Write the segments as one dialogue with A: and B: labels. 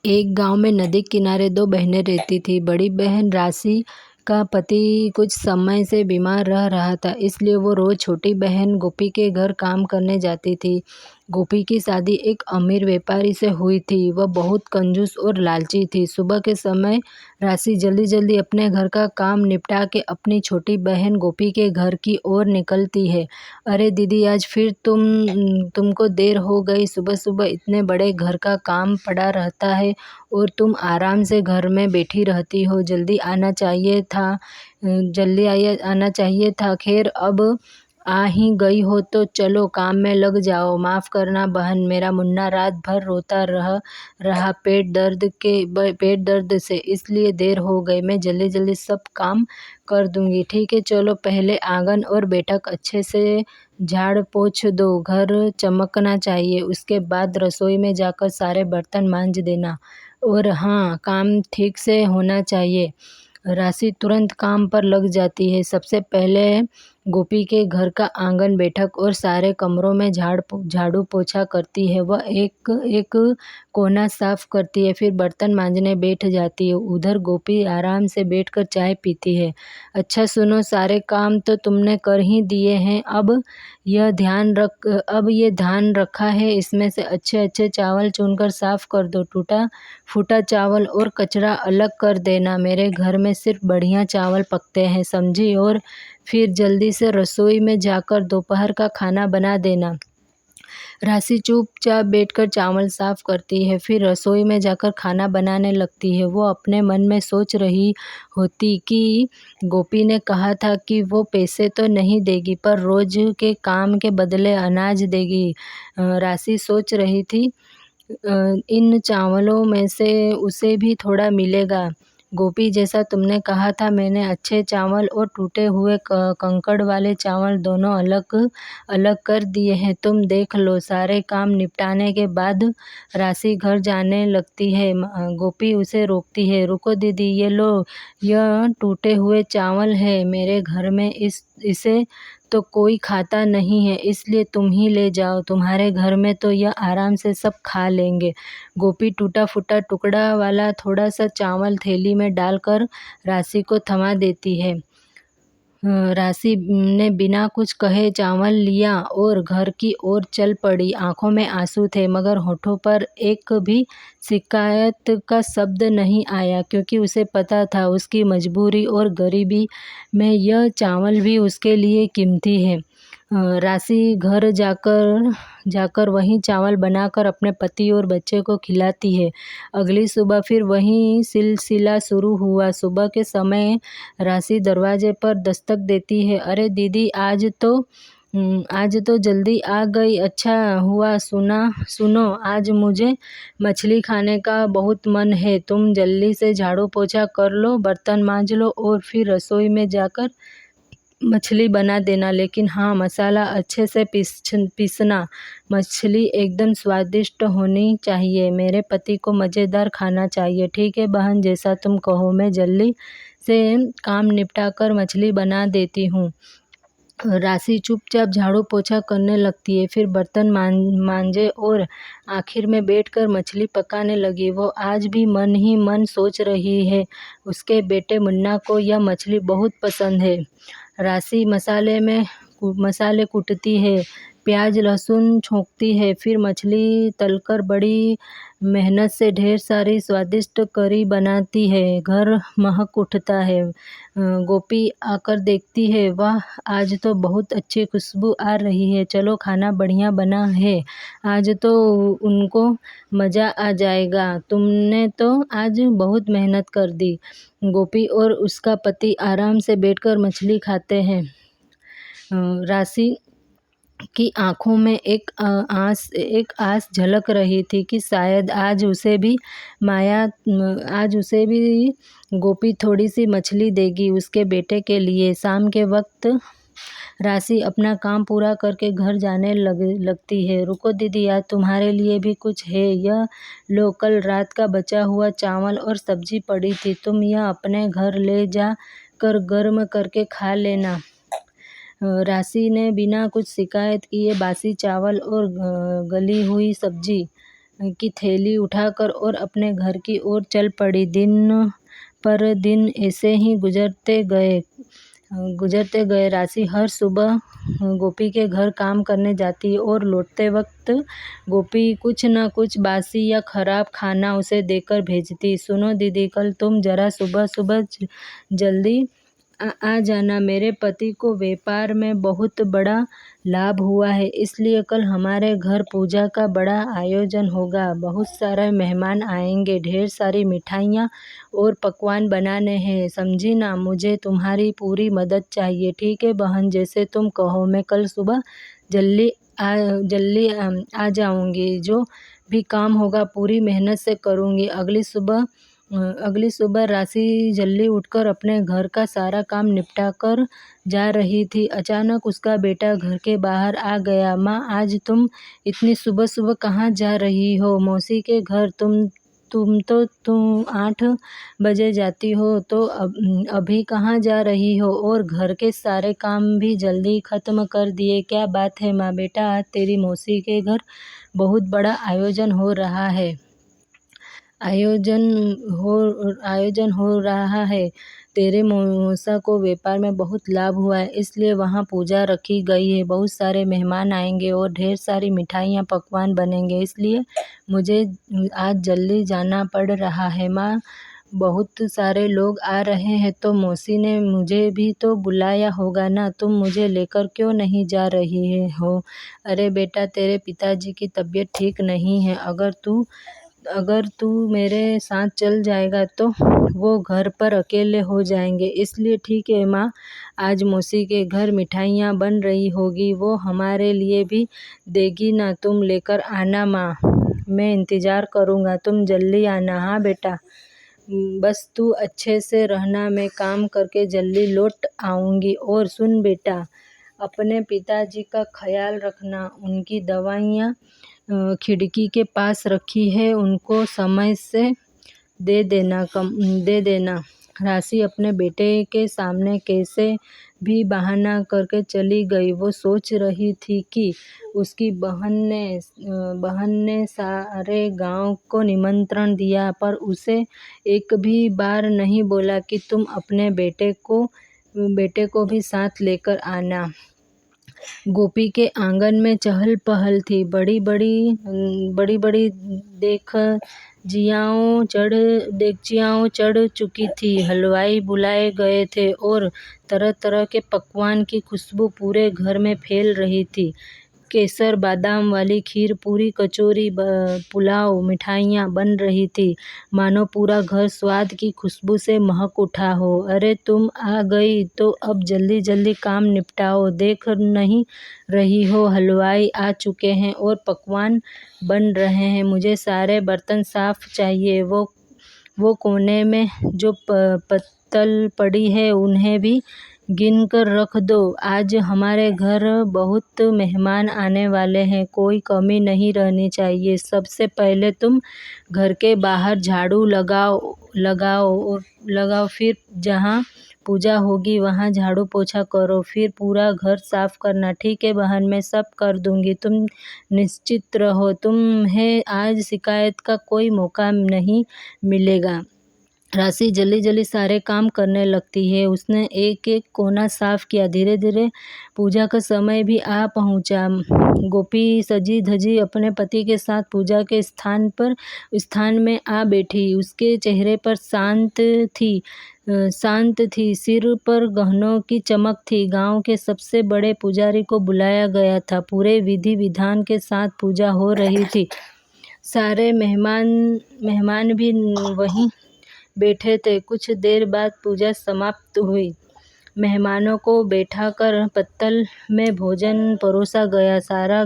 A: एक गांव में नदी किनारे दो बहनें रहती थी। बड़ी बहन राशि का पति कुछ समय से बीमार रह रहा था, इसलिए वो रोज छोटी बहन गोपी के घर काम करने जाती थी। गोपी की शादी एक अमीर व्यापारी से हुई थी। वह बहुत कंजूस और लालची थी। सुबह के समय राशि जल्दी जल्दी अपने घर का काम निपटा के अपनी छोटी बहन गोपी के घर की ओर निकलती है। अरे दीदी, आज फिर तुमको देर हो गई। सुबह सुबह इतने बड़े घर का काम पड़ा रहता है और तुम आराम से घर में बैठी रहती हो। आना चाहिए था। खैर, अब आ ही गई हो तो चलो काम में लग जाओ। माफ करना बहन, मेरा मुन्ना रात भर रोता रहा पेट दर्द से, इसलिए देर हो गई। मैं जल्दी जल्दी सब काम कर दूंगी। ठीक है, चलो पहले आंगन और बैठक अच्छे से झाड़ पोंछ दो, घर चमकना चाहिए। उसके बाद रसोई में जाकर सारे बर्तन मांज देना। और हाँ, काम ठीक से होना चाहिए। राशि तुरंत काम पर लग जाती है। सबसे पहले गोपी के घर का आंगन, बैठक और सारे कमरों में झाड़ू पोछा करती है। वह एक एक कोना साफ करती है, फिर बर्तन मांजने बैठ जाती है। उधर गोपी आराम से बैठकर चाय पीती है। अच्छा सुनो, सारे काम तो तुमने कर ही दिए हैं। अब ये ध्यान रखा है, इसमें से अच्छे अच्छे चावल चुनकर साफ कर दो। टूटा फूटा चावल और कचरा अलग कर देना। मेरे घर में सिर्फ बढ़िया चावल पकते हैं, समझी? और फिर जल्दी से रसोई में जाकर दोपहर का खाना बना देना। राशि चुपचाप बैठकर चावल साफ करती है, फिर रसोई में जाकर खाना बनाने लगती है। वो अपने मन में सोच रही होती कि गोपी ने कहा था कि वो पैसे तो नहीं देगी, पर रोज के काम के बदले अनाज देगी। राशि सोच रही थी, इन चावलों में से उसे भी थोड़ा मिलेगा। गोपी, जैसा तुमने कहा था, मैंने अच्छे चावल और टूटे हुए कंकड़ वाले चावल दोनों अलग अलग कर दिए हैं। तुम देख लो। सारे काम निपटाने के बाद राशि घर जाने लगती है। गोपी उसे रोकती है। रुको दीदी, ये लो, यह टूटे हुए चावल है मेरे घर में। इसे तो कोई खाता नहीं है, इसलिए तुम ही ले जाओ। तुम्हारे घर में तो यह आराम से सब खा लेंगे। गोपी टूटा फूटा टुकड़ा वाला थोड़ा सा चावल थैली में डालकर राशि को थमा देती है। राशि ने बिना कुछ कहे चावल लिया और घर की ओर चल पड़ी। आंखों में आंसू थे, मगर होठों पर एक भी शिकायत का शब्द नहीं आया, क्योंकि उसे पता था उसकी मजबूरी और गरीबी में यह चावल भी उसके लिए कीमती है। राशि घर जाकर वही चावल बनाकर अपने पति और बच्चे को खिलाती है। अगली सुबह फिर वही सिलसिला शुरू हुआ। सुबह के समय राशि दरवाजे पर दस्तक देती है। अरे दीदी, आज तो जल्दी आ गई। अच्छा हुआ। सुनो, आज मुझे मछली खाने का बहुत मन है। तुम जल्दी से झाड़ू पोछा कर लो, बर्तन मांज लो और फिर रसोई में जाकर मछली बना देना। लेकिन हाँ, मसाला अच्छे से पीसना। मछली एकदम स्वादिष्ट होनी चाहिए। मेरे पति को मज़ेदार खाना चाहिए। ठीक है बहन, जैसा तुम कहो। मैं जल्दी से काम निपटा कर मछली बना देती हूँ। राशि चुपचाप झाड़ू पोछा करने लगती है, फिर बर्तन मांजे और आखिर में बैठकर मछली पकाने लगी। वो आज भी मन ही मन सोच रही है, उसके बेटे मुन्ना को यह मछली बहुत पसंद है। राशि मसाले कूटती है, प्याज लहसुन छोंकती है, फिर मछली तलकर बड़ी मेहनत से ढेर सारी स्वादिष्ट करी बनाती है। घर महक उठता है। गोपी आकर देखती है, वाह, आज तो बहुत अच्छी खुशबू आ रही है। चलो, खाना बढ़िया बना है। आज तो उनको मज़ा आ जाएगा। तुमने तो आज बहुत मेहनत कर दी। गोपी और उसका पति आराम से बैठकर मछली खाते हैं। राशि की आंखों में एक आस झलक रही थी कि शायद आज उसे भी गोपी थोड़ी सी मछली देगी उसके बेटे के लिए। शाम के वक्त राशि अपना काम पूरा करके घर जाने लगती है। रुको दीदी, आज तुम्हारे लिए भी कुछ है। यह लो, कल रात का बचा हुआ चावल और सब्जी पड़ी थी, तुम यह अपने घर ले जा कर गर्म करके खा लेना। राशि ने बिना कुछ शिकायत किए बासी चावल और गली हुई सब्जी की थैली उठाकर और अपने घर की ओर चल पड़ी। दिन पर दिन ऐसे ही गुजरते गए। राशि हर सुबह गोपी के घर काम करने जाती और लौटते वक्त गोपी कुछ न कुछ बासी या खराब खाना उसे देकर भेजती। सुनो दीदी, कल तुम जरा सुबह सुबह जल्दी आ जाना। मेरे पति को व्यापार में बहुत बड़ा लाभ हुआ है, इसलिए कल हमारे घर पूजा का बड़ा आयोजन होगा। बहुत सारे मेहमान आएंगे, ढेर सारी मिठाइयाँ और पकवान बनाने हैं, समझी ना। मुझे तुम्हारी पूरी मदद चाहिए। ठीक है बहन, जैसे तुम कहो। मैं कल सुबह जल्दी आ जाऊंगी। जो भी काम होगा पूरी मेहनत से करूंगी। अगली सुबह राशि जल्दी उठकर अपने घर का सारा काम निपटा कर जा रही थी। अचानक उसका बेटा घर के बाहर आ गया। माँ, आज तुम इतनी सुबह सुबह कहाँ जा रही हो? मौसी के घर। तुम 8 बजे जाती हो, तो अभी कहाँ जा रही हो? और घर के सारे काम भी जल्दी खत्म कर दिए? क्या बात है माँ? बेटा, आज तेरी मौसी के घर बहुत बड़ा आयोजन हो रहा है। तेरे मौसा को व्यापार में बहुत लाभ हुआ है, इसलिए वहाँ पूजा रखी गई है। बहुत सारे मेहमान आएंगे और ढेर सारी मिठाइयाँ पकवान बनेंगे, इसलिए मुझे आज जल्दी जाना पड़ रहा है। माँ, बहुत सारे लोग आ रहे हैं, तो मौसी ने मुझे भी तो बुलाया होगा ना। तुम मुझे लेकर क्यों नहीं जा रही हो? अरे बेटा, तेरे पिताजी की तबीयत ठीक नहीं है। अगर तू मेरे साथ चल जाएगा तो वो घर पर अकेले हो जाएंगे, इसलिए ठीक है माँ। आज मौसी के घर मिठाइयाँ बन रही होगी, वो हमारे लिए भी देगी ना। तुम लेकर आना माँ, मैं इंतज़ार करूँगा। तुम जल्दी आना। हाँ बेटा, बस तू अच्छे से रहना, मैं काम करके जल्दी लौट आऊँगी। और सुन बेटा, अपने पिताजी का ख्याल रखना। उनकी दवाइयाँ खिड़की के पास रखी है, उनको समय से दे देना। राशि अपने बेटे के सामने कैसे भी बहाना करके चली गई। वो सोच रही थी कि उसकी बहन ने सारे गांव को निमंत्रण दिया, पर उसे एक भी बार नहीं बोला कि तुम अपने बेटे को भी साथ लेकर आना। गोपी के आंगन में चहल पहल थी। बड़ी बड़ी देगचियाओं चढ़ चुकी थी। हलवाई बुलाए गए थे और तरह तरह के पकवान की खुशबू पूरे घर में फैल रही थी। केसर बादाम वाली खीर, पूरी कचौरी, पुलाव, मिठाइयाँ बन रही थी, मानो पूरा घर स्वाद की खुशबू से महक उठा हो। अरे तुम आ गई, तो अब जल्दी जल्दी काम निपटाओ। देख नहीं रही हो, हलवाई आ चुके हैं और पकवान बन रहे हैं। मुझे सारे बर्तन साफ चाहिए। वो कोने में जो पत्तल पड़ी है, उन्हें भी गिन कर रख दो। आज हमारे घर बहुत मेहमान आने वाले हैं, कोई कमी नहीं रहनी चाहिए। सबसे पहले तुम घर के बाहर झाड़ू लगाओ, फिर जहाँ पूजा होगी वहाँ झाड़ू पोछा करो, फिर पूरा घर साफ करना। ठीक है बहन, मैं सब कर दूंगी, तुम निश्चित रहो। तुम्हें आज शिकायत का कोई मौका नहीं मिलेगा। राशि जल्दी जल्दी सारे काम करने लगती है। उसने एक एक कोना साफ किया। धीरे धीरे पूजा का समय भी आ पहुंचा। गोपी सजी धजी अपने पति के साथ पूजा के स्थान में आ बैठी। उसके चेहरे पर शांत थी, सिर पर गहनों की चमक थी। गांव के सबसे बड़े पुजारी को बुलाया गया था। पूरे विधि विधान के साथ पूजा हो रही थी। सारे मेहमान भी वहीं बैठे थे। कुछ देर बाद पूजा समाप्त हुई। मेहमानों को बैठाकर पत्तल में भोजन परोसा गया। सारा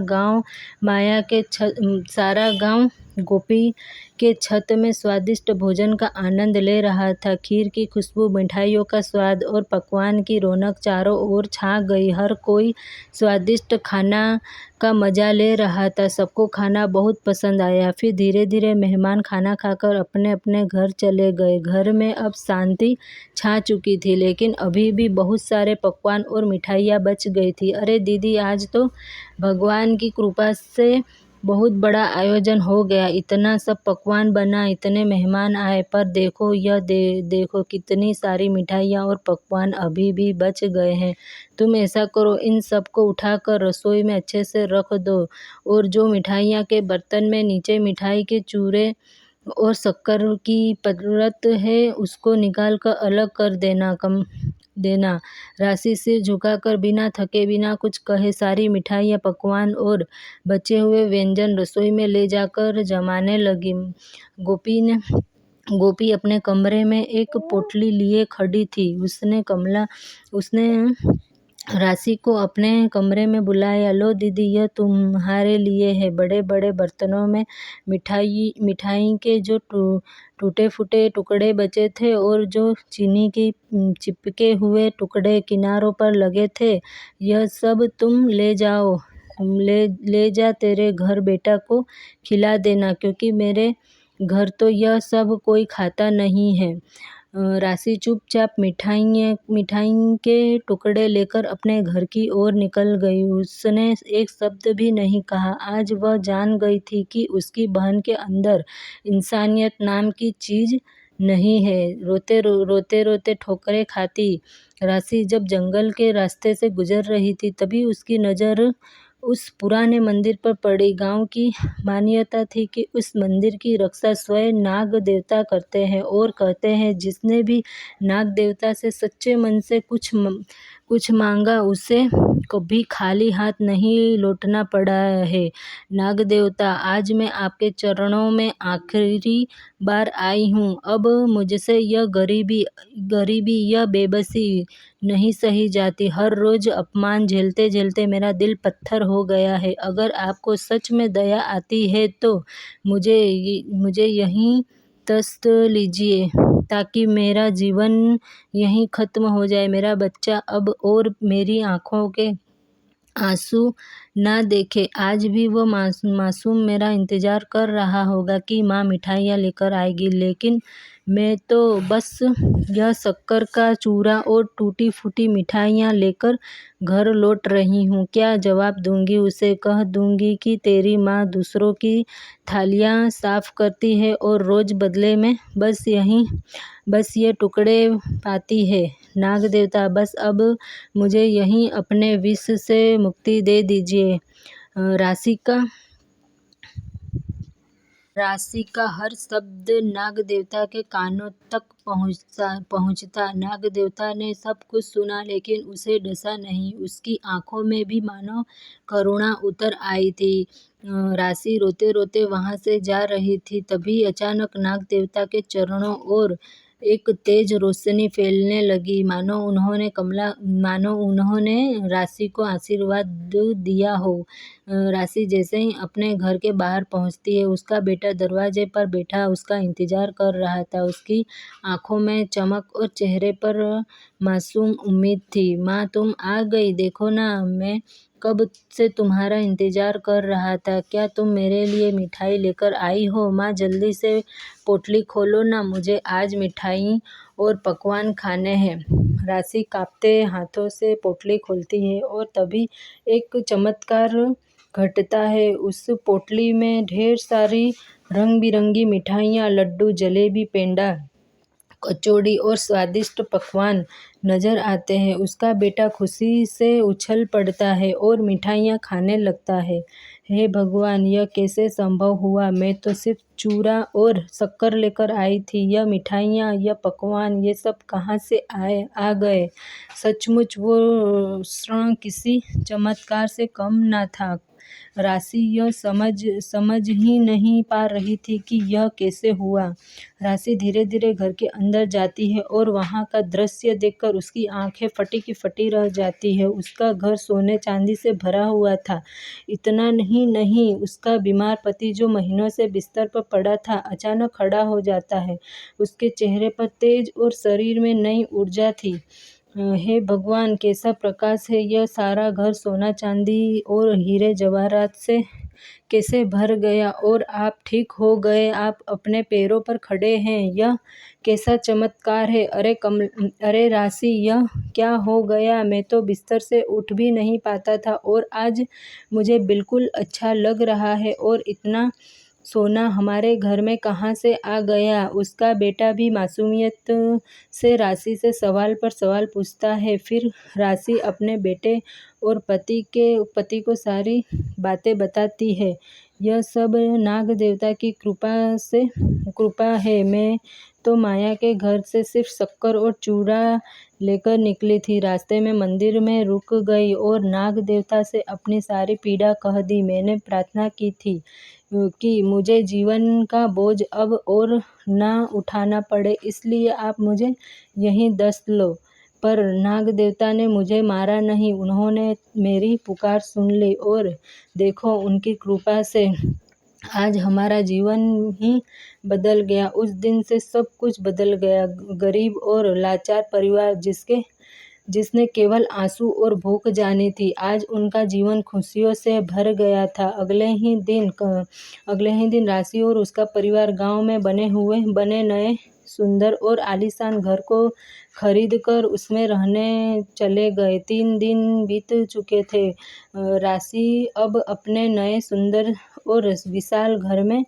A: गांव गोपी के छत में स्वादिष्ट भोजन का आनंद ले रहा था। खीर की खुशबू, मिठाइयों का स्वाद और पकवान की रौनक चारों ओर छा गई। हर कोई स्वादिष्ट खाना का मजा ले रहा था। सबको खाना बहुत पसंद आया। फिर धीरे धीरे मेहमान खाना खाकर अपने अपने घर चले गए। घर में अब शांति छा चुकी थी, लेकिन अभी भी बहुत सारे पकवान और मिठाइयाँ बच गई थी। अरे दीदी, आज तो भगवान की कृपा से बहुत बड़ा आयोजन हो गया, इतना सब पकवान बना, इतने मेहमान आए, पर देखो देखो कितनी सारी मिठाइयाँ और पकवान अभी भी बच गए हैं। तुम ऐसा करो, इन सब को उठाकर रसोई में अच्छे से रख दो, और जो मिठाइयाँ के बर्तन में नीचे मिठाई के चूरे और शक्कर की परत है उसको निकाल कर अलग कर देना। राशि सिर झुकाकर बिना थके बिना कुछ कहे सारी मिठाइयाँ, पकवान और बचे हुए व्यंजन रसोई में ले जाकर जमाने लगी। गोपी अपने कमरे में एक पोटली लिए खड़ी थी। उसने राशि को अपने कमरे में बुलाया। लो दीदी, यह तुम्हारे लिए है। बड़े बड़े बर्तनों में मिठाई के जो टूटे फूटे टुकड़े बचे थे और जो चीनी की चिपके हुए टुकड़े किनारों पर लगे थे, यह सब तुम ले जाओ। ले जा, तेरे घर बेटा को खिला देना, क्योंकि मेरे घर तो यह सब कोई खाता नहीं है। राशि चुपचाप मिठाई के टुकड़े लेकर अपने घर की ओर निकल गई। उसने एक शब्द भी नहीं कहा। आज वह जान गई थी कि उसकी बहन के अंदर इंसानियत नाम की चीज नहीं है। रोते रोते ठोकरें खाती राशि जब जंगल के रास्ते से गुजर रही थी, तभी उसकी नज़र उस पुराने मंदिर पर पड़ी। गांव की मान्यता थी कि उस मंदिर की रक्षा स्वयं नाग देवता करते हैं, और कहते हैं जिसने भी नाग देवता से सच्चे मन से कुछ मांगा, उसे कभी खाली हाथ नहीं लौटना पड़ा है। नाग देवता, आज मैं आपके चरणों में आखिरी बार आई हूँ। अब मुझसे यह गरीबी यह बेबसी नहीं सही जाती। हर रोज अपमान झेलते झेलते मेरा दिल पत्थर हो गया है। अगर आपको सच में दया आती है तो मुझे यहीं दस्त लीजिए, ताकि मेरा जीवन यहीं खत्म हो जाए। मेरा बच्चा अब और मेरी आंखों के आंसू ना देखे। आज भी वो मासूम मेरा इंतजार कर रहा होगा कि माँ मिठाइयाँ लेकर आएगी, लेकिन मैं तो बस यह शक्कर का चूरा और टूटी फूटी मिठाइयाँ लेकर घर लौट रही हूँ। क्या जवाब दूंगी उसे? कह दूंगी कि तेरी माँ दूसरों की थालियाँ साफ करती है और रोज बदले में बस ये टुकड़े पाती है। नाग देवता, बस अब मुझे यहीं अपने विष से मुक्ति दे दीजिए। राशि का हर शब्द नाग देवता के कानों तक पहुंचता। नाग देवता ने सब कुछ सुना, लेकिन उसे डसा नहीं। उसकी आंखों में भी मानो करुणा उतर आई थी। राशि रोते रोते वहां से जा रही थी, तभी अचानक नाग देवता के चरणों और एक तेज रोशनी फैलने लगी, मानो उन्होंने राशि को आशीर्वाद दिया हो। राशि जैसे ही अपने घर के बाहर पहुंचती है, उसका बेटा दरवाजे पर बैठा उसका इंतजार कर रहा था। उसकी आंखों में चमक और चेहरे पर मासूम उम्मीद थी। माँ, तुम आ गई, देखो ना, मैं कब से तुम्हारा इंतजार कर रहा था। क्या तुम मेरे लिए मिठाई लेकर आई हो? माँ, जल्दी से पोटली खोलो ना, मुझे आज मिठाई और पकवान खाने हैं। राशि कांपते हाथों से पोटली खोलती है, और तभी एक चमत्कार घटता है। उस पोटली में ढेर सारी रंग बिरंगी मिठाइयाँ, लड्डू, जलेबी, पेंडा, कचौड़ी और स्वादिष्ट पकवान नजर आते हैं। उसका बेटा खुशी से उछल पड़ता है और मिठाइयाँ खाने लगता है। हे भगवान, यह कैसे संभव हुआ? मैं तो सिर्फ चूरा और शक्कर लेकर आई थी। यह मिठाइयाँ, यह पकवान, ये सब कहाँ से आ गए? सचमुच वो क्षण किसी चमत्कार से कम न था। राशि यह समझ ही नहीं पा रही थी कि यह कैसे हुआ। राशि धीरे धीरे घर के अंदर जाती है, और वहाँ का दृश्य देखकर उसकी आंखें फटी की फटी रह जाती है। उसका घर सोने चांदी से भरा हुआ था। इतना ही नहीं, उसका बीमार पति जो महीनों से बिस्तर पर पड़ा था, अचानक खड़ा हो जाता है। उसके चेहरे पर तेज और शरीर में नई ऊर्जा थी। हे भगवान, कैसा प्रकाश है! यह सारा घर सोना चांदी और हीरे जवाहरात से कैसे भर गया और आप ठीक हो गए, आप अपने पैरों पर खड़े हैं। यह कैसा चमत्कार है। अरे राशि, यह क्या हो गया। मैं तो बिस्तर से उठ भी नहीं पाता था और आज मुझे बिल्कुल अच्छा लग रहा है। और इतना सोना हमारे घर में कहाँ से आ गया। उसका बेटा भी मासूमियत से राशि से सवाल पर सवाल पूछता है। फिर राशि अपने बेटे और पति को सारी बातें बताती है। यह सब नाग देवता की कृपा है। मैं तो माया के घर से सिर्फ शक्कर और चूड़ा लेकर निकली थी। रास्ते में मंदिर में रुक गई और नाग देवता से अपनी सारी पीड़ा कह दी। मैंने प्रार्थना की थी कि मुझे जीवन का बोझ अब और ना उठाना पड़े, इसलिए आप मुझे यहीं दस्त लो। पर नाग देवता ने मुझे मारा नहीं, उन्होंने मेरी पुकार सुन ली और देखो उनकी कृपा से आज हमारा जीवन ही बदल गया। उस दिन से सब कुछ बदल गया। गरीब और लाचार परिवार जिसने केवल आंसू और भूख जानी थी, आज उनका जीवन खुशियों से भर गया था। अगले ही दिन राशि और उसका परिवार गांव में बने नए सुंदर और आलीशान घर को खरीदकर उसमें रहने चले गए। 3 दिन बीत चुके थे। राशि अब अपने नए सुंदर और विशाल घर में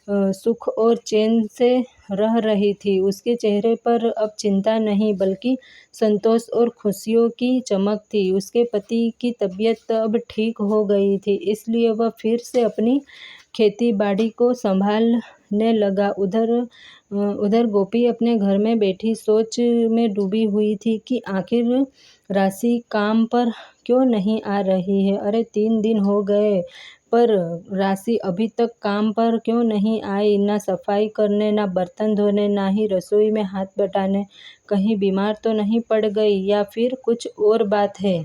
A: सुख और चैन से रह रही थी। उसके चेहरे पर अब चिंता नहीं बल्कि संतोष और खुशियों की चमक थी। उसके पति की तबीयत अब ठीक हो गई थी, इसलिए वह फिर से अपनी खेती बाड़ी को संभालने लगा। उधर गोपी अपने घर में बैठी सोच में डूबी हुई थी कि आखिर राशि काम पर क्यों नहीं आ रही है। अरे 3 दिन हो गए पर राशि अभी तक काम पर क्यों नहीं आई। ना सफाई करने, ना बर्तन धोने, ना ही रसोई में हाथ बटाने। कहीं बीमार तो नहीं पड़ गई या फिर कुछ और बात है।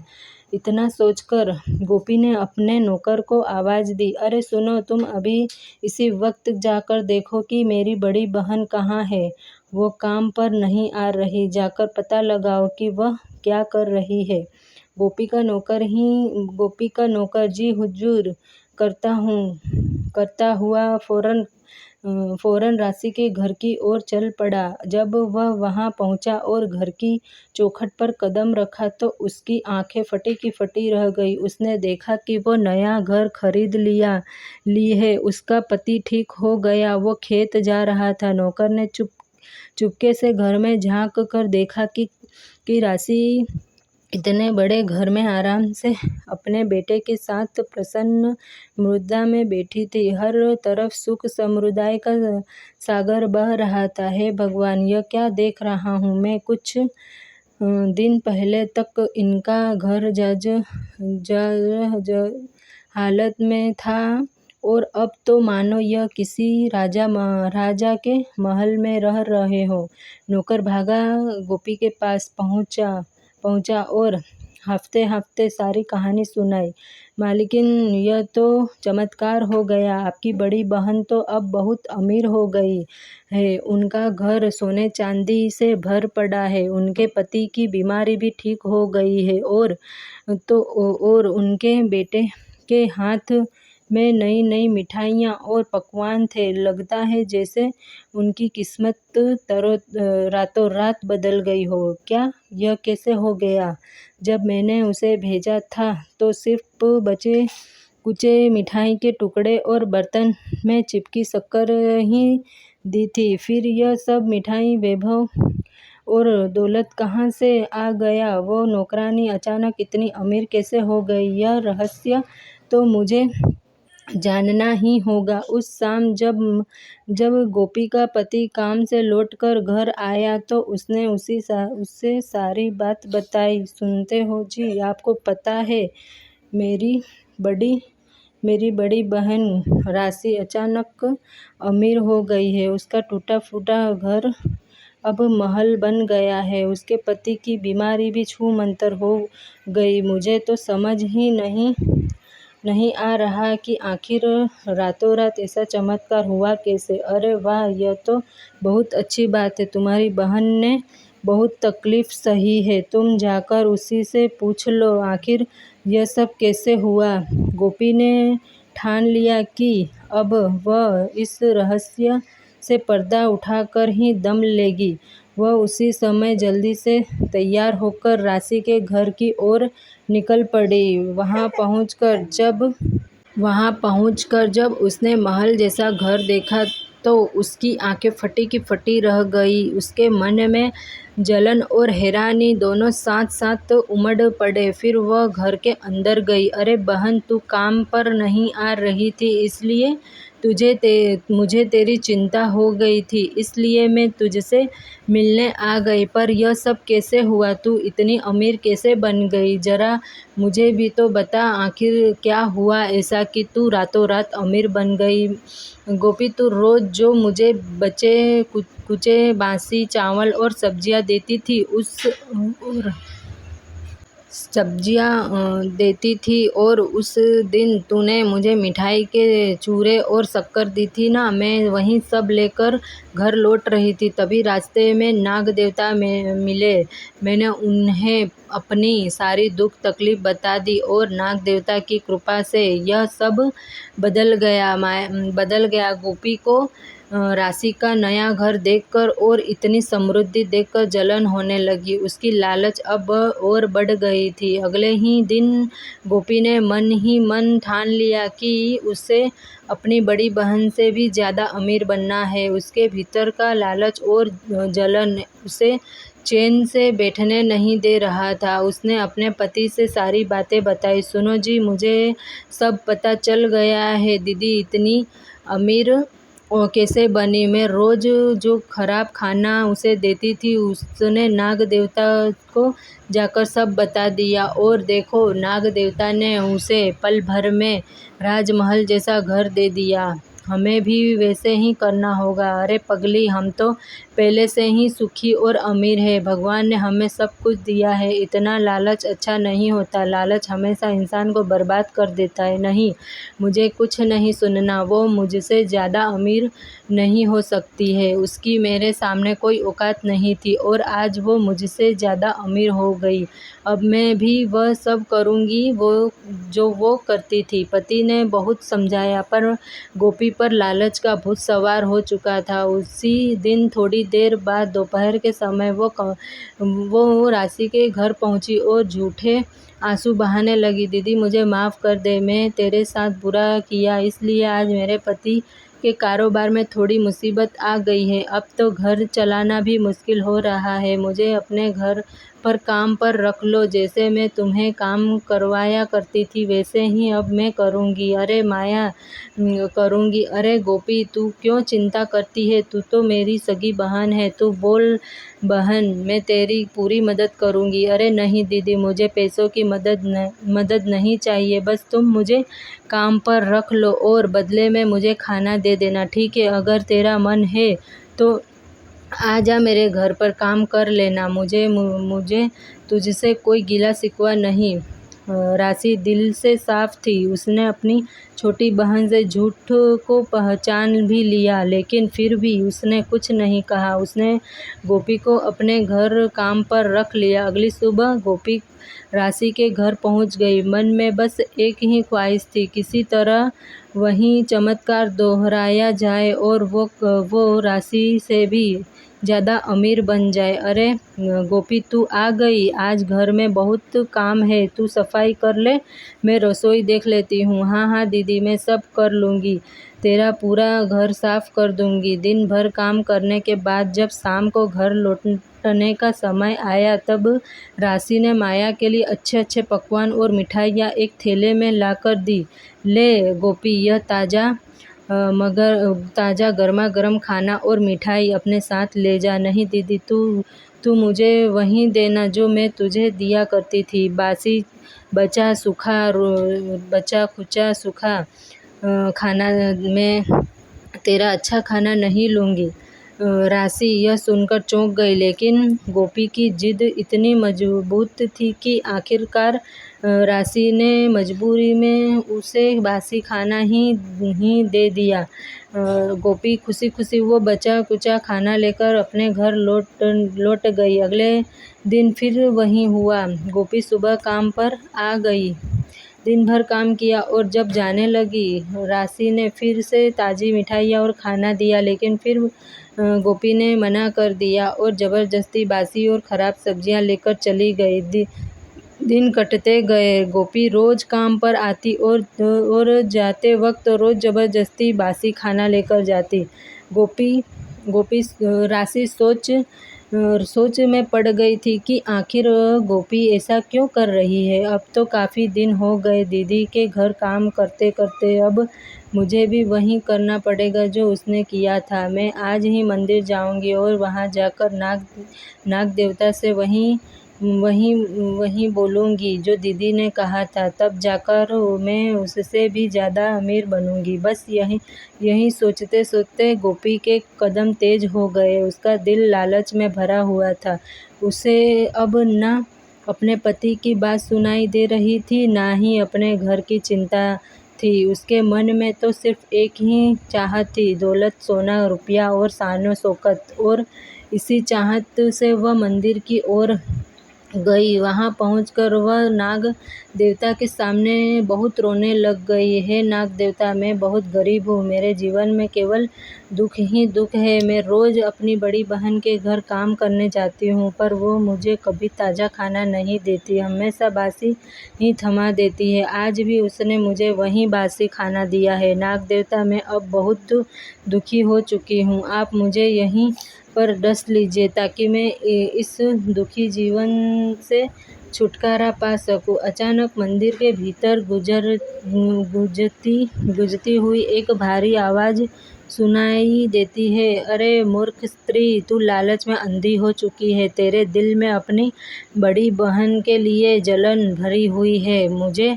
A: इतना सोचकर गोपी ने अपने नौकर को आवाज दी, अरे सुनो, तुम अभी इसी वक्त जाकर देखो कि मेरी बड़ी बहन कहाँ है। वो काम पर नहीं आ रही, जाकर पता लगाओ कि वह क्या कर रही है। गोपी का नौकर जी हुजूर, करता हुआ फौरन राशि के घर की ओर चल पड़ा। जब वह वहां पहुंचा और घर की चौखट पर कदम रखा तो उसकी आंखें फटी की फटी रह गई। उसने देखा कि वो नया घर खरीद ली है। उसका पति ठीक हो गया, वो खेत जा रहा था। नौकर ने चुपके से घर में झांक कर देखा कि राशि इतने बड़े घर में आराम से अपने बेटे के साथ प्रसन्न मुद्रा में बैठी थी। हर तरफ सुख समृद्धि का सागर बह रहा था। हे भगवान, यह क्या देख रहा हूँ मैं। कुछ दिन पहले तक इनका घर हालत में था और अब तो मानो यह किसी राजा महाराजा के महल में रह रहे हो। नौकर भागा गोपी के पास पहुंचा और हफ्ते सारी कहानी सुनाई। मालकिन, यह तो चमत्कार हो गया। आपकी बड़ी बहन तो अब बहुत अमीर हो गई है। उनका घर सोने चांदी से भर पड़ा है। उनके पति की बीमारी भी ठीक हो गई है और उनके बेटे के हाथ में नई नई मिठाइयाँ और पकवान थे। लगता है जैसे उनकी किस्मत रातों रात बदल गई हो। क्या यह कैसे हो गया। जब मैंने उसे भेजा था तो सिर्फ बचे कुचे मिठाई के टुकड़े और बर्तन में चिपकी शक्कर ही दी थी। फिर यह सब मिठाई, वैभव और दौलत कहाँ से आ गया। वो नौकरानी अचानक इतनी अमीर कैसे हो गई। यह रहस्य तो मुझे जानना ही होगा। उस शाम जब गोपी का पति काम से लौटकर घर आया तो उसने उससे सारी बात बताई। सुनते हो जी, आपको पता है मेरी बड़ी बहन राशि अचानक अमीर हो गई है। उसका टूटा फूटा घर अब महल बन गया है। उसके पति की बीमारी भी छूमंतर हो गई। मुझे तो समझ ही नहीं आ रहा कि आखिर रातों रात ऐसा चमत्कार हुआ कैसे। अरे वाह, यह तो बहुत अच्छी बात है। तुम्हारी बहन ने बहुत तकलीफ सही है। तुम जाकर उसी से पूछ लो आखिर यह सब कैसे हुआ। गोपी ने ठान लिया कि अब वह इस रहस्य से पर्दा उठाकर ही दम लेगी। वह उसी समय जल्दी से तैयार होकर राशि के घर की ओर निकल पड़ी। वहां पहुंचकर जब उसने महल जैसा घर देखा तो उसकी आंखें फटी की फटी रह गई। उसके मन में जलन और हैरानी दोनों साथ साथ उमड़ पड़े। फिर वह घर के अंदर गई। अरे बहन, तू काम पर नहीं आ रही थी, इसलिए मुझे तेरी चिंता हो गई थी, इसलिए मैं तुझसे मिलने आ गई। पर यह सब कैसे हुआ? तू इतनी अमीर कैसे बन गई? जरा मुझे भी तो बता, आखिर क्या हुआ ऐसा कि तू रातों रात अमीर बन गई? गोपी, तू रोज जो मुझे बचे कुचे बासी चावल और सब्जियां देती थी और उस दिन तूने मुझे मिठाई के चूरे और शक्कर दी थी ना, मैं वही सब लेकर घर लौट रही थी। तभी रास्ते में नाग देवता मिले। मैंने उन्हें अपनी सारी दुख तकलीफ बता दी और नाग देवता की कृपा से यह सब बदल गया। गोपी को राशि का नया घर देखकर और इतनी समृद्धि देखकर जलन होने लगी। उसकी लालच अब और बढ़ गई थी। अगले ही दिन गोपी ने मन ही मन ठान लिया कि उसे अपनी बड़ी बहन से भी ज्यादा अमीर बनना है। उसके भीतर का लालच और जलन उसे चैन से बैठने नहीं दे रहा था। उसने अपने पति से सारी बातें बताई। सुनो जी, मुझे सब पता चल गया है। दीदी इतनी अमीर कैसे बनी? मैं रोज जो खराब खाना उसे देती थी, उसने नाग देवता को जाकर सब बता दिया और देखो, नाग देवता ने उसे पल भर में राजमहल जैसा घर दे दिया। हमें भी वैसे ही करना होगा। अरे पगली, हम तो पहले से ही सुखी और अमीर है। भगवान ने हमें सब कुछ दिया है। इतना लालच अच्छा नहीं होता। लालच हमेशा इंसान को बर्बाद कर देता है। नहीं, मुझे कुछ नहीं सुनना। वो मुझसे ज्यादा अमीर नहीं हो सकती है। उसकी मेरे सामने कोई औकात नहीं थी और आज वो मुझसे ज्यादा अमीर हो गई। अब मैं भी वह सब करूंगी जो वो करती थी। पति ने बहुत समझाया पर गोपी पर लालच का भूत सवार हो चुका था। उसी दिन थोड़ी देर बाद दोपहर के समय वो राशि के घर पहुंची और झूठे आंसू बहाने लगी। दीदी मुझे माफ कर दे, मैं तेरे साथ बुरा किया, इसलिए आज मेरे पति के कारोबार में थोड़ी मुसीबत आ गई है। अब तो घर चलाना भी मुश्किल हो रहा है। मुझे अपने घर पर काम पर रख लो। जैसे मैं तुम्हें काम करवाया करती थी वैसे ही अब मैं करूँगी। अरे माया, करूँगी। अरे गोपी, तू क्यों चिंता करती है? तू तो मेरी सगी बहन है। तू बोल बहन, मैं तेरी पूरी मदद करूँगी। अरे नहीं दीदी, मुझे पैसों की मदद नहीं चाहिए। बस तुम मुझे काम पर रख लो और बदले में मुझे खाना दे देना, ठीक है? अगर तेरा मन है तो आजा मेरे घर पर काम कर लेना। मुझे तुझसे कोई गिला शिकवा नहीं। राशि दिल से साफ थी। उसने अपनी छोटी बहन से झूठ को पहचान भी लिया, लेकिन फिर भी उसने कुछ नहीं कहा। उसने गोपी को अपने घर काम पर रख लिया। अगली सुबह गोपी राशि के घर पहुंच गई। मन में बस एक ही ख्वाहिश थी, किसी तरह वही चमत्कार दोहराया जाए और वो राशि से भी ज्यादा अमीर बन जाए। अरे गोपी, तू आ गई। आज घर में बहुत काम है, तू सफाई कर ले, मैं रसोई देख लेती हूँ। हाँ हाँ दीदी, मैं सब कर लूँगी। तेरा पूरा घर साफ कर दूँगी। दिन भर काम करने के बाद जब शाम को घर लौटने का समय आया तब राशि ने माया के लिए अच्छे अच्छे पकवान और मिठाइयाँ एक थैले में लाकर दी। ले गोपी, यह ताज़ा गर्मा गर्म खाना और मिठाई अपने साथ ले जा। नहीं दीदी, तू मुझे वही देना जो मैं तुझे दिया करती थी। बासी बचा खुचा सूखा खाना, मैं तेरा अच्छा खाना नहीं लूँगी। राशि यह सुनकर चौंक गई, लेकिन गोपी की जिद इतनी मजबूत थी कि आखिरकार राशि ने मजबूरी में उसे बासी खाना ही दे दिया। गोपी खुशी खुशी वो बचा कुचा खाना लेकर अपने घर लौट गई। अगले दिन फिर वही हुआ। गोपी सुबह काम पर आ गई। दिन भर काम किया और जब जाने लगी राशि ने फिर से ताज़ी मिठाइयाँ और खाना दिया, लेकिन फिर गोपी ने मना कर दिया और ज़बरदस्ती बासी और ख़राब सब्जियाँ लेकर चली गई। दिन कटते गए। गोपी रोज़ काम पर आती और जाते वक्त रोज़ ज़बरदस्ती बासी खाना लेकर जाती। गोपी गोपी राशि सोच में पड़ गई थी कि आखिर गोपी ऐसा क्यों कर रही है। अब तो काफ़ी दिन हो गए दीदी के घर काम करते करते, अब मुझे भी वही करना पड़ेगा जो उसने किया था। मैं आज ही मंदिर जाऊंगी और वहां जाकर नाग देवता से वही बोलूंगी जो दीदी ने कहा था। तब जाकर मैं उससे भी ज़्यादा अमीर बनूंगी। बस यही सोचते सोचते गोपी के कदम तेज हो गए। उसका दिल लालच में भरा हुआ था। उसे अब न अपने पति की बात सुनाई दे रही थी, ना ही अपने घर की चिंता थी। उसके मन में तो सिर्फ एक ही चाहत थी, दौलत, सोना, रुपया और शान शौकत। और इसी चाहत से वह मंदिर की ओर गई। वहां पहुंचकर वह नाग देवता के सामने बहुत रोने लग गई। हे नाग देवता, मैं बहुत गरीब हूँ। मेरे जीवन में केवल दुख ही दुख है। मैं रोज अपनी बड़ी बहन के घर काम करने जाती हूँ, पर वो मुझे कभी ताज़ा खाना नहीं देती, हमेशा बासी ही थमा देती है। आज भी उसने मुझे वही बासी खाना दिया है। नाग देवता, मैं अब बहुत दुखी हो चुकी हूँ। आप मुझे यहीं पर डस लीजिए ताकि मैं इस दुखी जीवन से छुटकारा पा सकूं। अचानक मंदिर के भीतर गूंजती हुई एक भारी आवाज़ सुनाई देती है। अरे मूर्ख स्त्री, तू लालच में अंधी हो चुकी है। तेरे दिल में अपनी बड़ी बहन के लिए जलन भरी हुई है। मुझे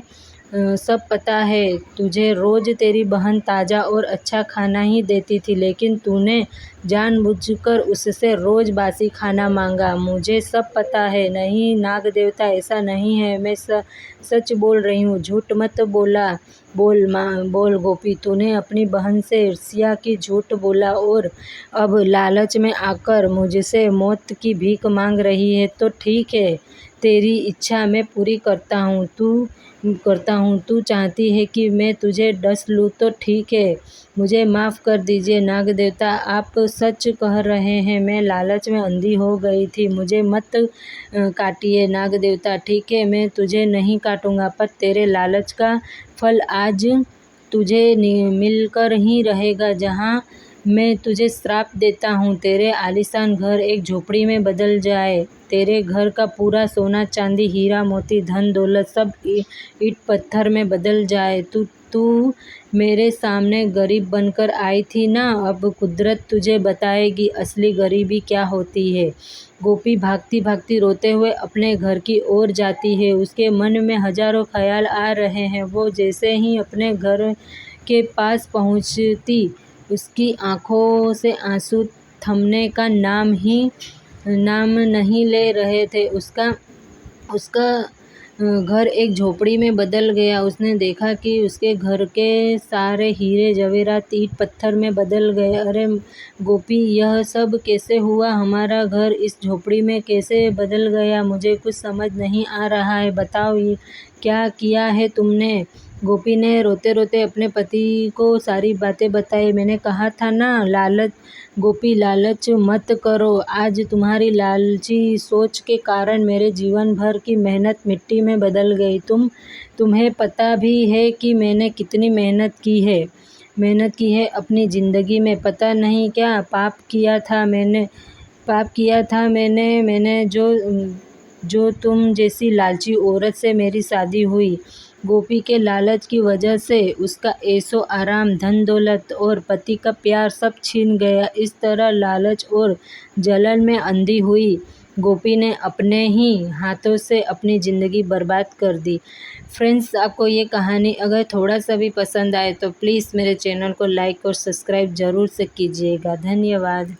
A: सब पता है। तुझे रोज तेरी बहन ताज़ा और अच्छा खाना ही देती थी, लेकिन तूने जानबूझकर उससे रोज बासी खाना मांगा। मुझे सब पता है। नहीं नाग देवता, ऐसा नहीं है। मैं सच बोल रही हूँ। झूठ मत बोल गोपी, तूने अपनी बहन से ईर्ष्या की झूठ बोला और अब लालच में आकर मुझसे मौत की भीख मांग रही है। तो ठीक है, तेरी इच्छा मैं पूरी करता हूँ। तू चाहती है कि मैं तुझे डस लूँ, तो ठीक है, मुझे माफ़ कर दीजिए। नाग देवता, आप सच कह रहे हैं। मैं लालच में अंधी हो गई थी। मुझे मत काटिए। नाग देवता, ठीक है, मैं तुझे नहीं काटूंगा, पर तेरे लालच का फल आज तुझे मिलकर ही रहेगा। जहाँ मैं तुझे श्राप देता हूँ, तेरे आलीशान घर एक झोपड़ी में बदल जाए। तेरे घर का पूरा सोना चांदी, हीरा मोती, धन दौलत सब ईंट पत्थर में बदल जाए। तू मेरे सामने गरीब बनकर आई थी ना, अब कुदरत तुझे बताएगी असली गरीबी क्या होती है। गोपी भागती भागती रोते हुए अपने घर की ओर जाती है। उसके मन में हजारों ख्याल आ रहे हैं। वो जैसे ही अपने घर के पास पहुंचती, उसकी आंखों से आंसू थमने का नाम नहीं ले रहे थे। उसका घर एक झोपड़ी में बदल गया। उसने देखा कि उसके घर के सारे हीरे जवेरात ईंट पत्थर में बदल गए। अरे गोपी, यह सब कैसे हुआ? हमारा घर इस झोपड़ी में कैसे बदल गया? मुझे कुछ समझ नहीं आ रहा है। बताओ, ये क्या किया है तुमने? गोपी ने रोते रोते अपने पति को सारी बातें बताई। मैंने कहा था ना, गोपी, लालच मत करो। आज तुम्हारी लालची सोच के कारण मेरे जीवन भर की मेहनत मिट्टी में बदल गई। तुम्हें पता भी है कि मैंने कितनी मेहनत की है अपनी ज़िंदगी में। पता नहीं क्या पाप किया था मैंने जो तुम जैसी लालची औरत से मेरी शादी हुई। गोपी के लालच की वजह से उसका ऐशो आराम, धन दौलत और पति का प्यार सब छीन गया। इस तरह लालच और जलन में अंधी हुई गोपी ने अपने ही हाथों से अपनी ज़िंदगी बर्बाद कर दी। फ्रेंड्स, आपको ये कहानी अगर थोड़ा सा भी पसंद आए तो प्लीज़ मेरे चैनल को लाइक और सब्सक्राइब ज़रूर से कीजिएगा। धन्यवाद।